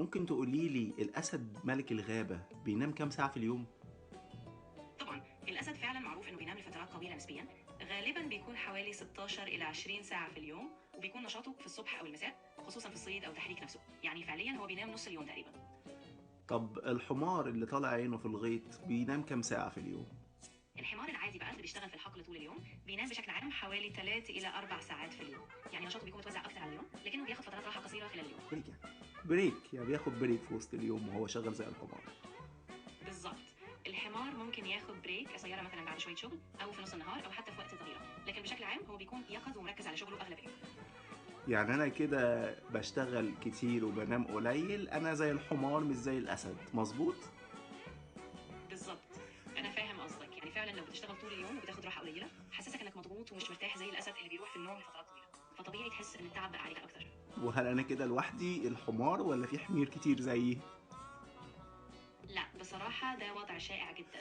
ممكن تقولي لي الأسد ملك الغابة بينام كام ساعة في اليوم؟ طبعًا، الأسد فعلًا معروف إنه بينام لفترات طويلة نسبيًا، غالبًا بيكون حوالي 16 إلى 20 ساعة في اليوم، وبيكون نشاطه في الصبح أو المساء، خصوصًا في الصيد أو تحريك نفسه، يعني فعليًا هو بينام نص اليوم تقريبًا. طب الحمار اللي طالع عينه في الغيط بينام كام ساعة في اليوم؟ الحمار العادي بقى اللي بيشتغل في الحقل طول اليوم، بينام بشكل عام حوالي 3 إلى 4 ساعات في اليوم، يعني نشاطه بيكون متوزع أكتر على اليوم، لكنه بياخد فترات راحة قصيرة خلال اليوم. بريك يعني بياخد بريك في وسط اليوم وهو شغال زي الحمار. بالضبط، الحمار ممكن ياخد بريك قصيرة مثلًا بعد شوية شغل، أو في نص النهار، أو حتى في وقت الظهيرة، لكن بشكل عام هو بيكون يقظ ومركز على شغله أغلب اليوم. يعني أنا كده بشتغل كتير وبنام قليل، أنا زي الحمار مش زي الأسد، مظبوط؟ بالضبط، أنا فاهم قصدك، يعني فعلًا لو بتشتغل طول اليوم وبتاخد راحة قليلة، حسسك إنك مضغوط ومش مرتاح زي الأسد اللي بيروح في النوم لفترات طويلة، فطبيعي تحس إن التعب بقى عليك أكتر. وهل أنا كده لوحدي الحمار ولا في حمير كتير زيي؟ لأ، بصراحة ده وضع شائع جدًا،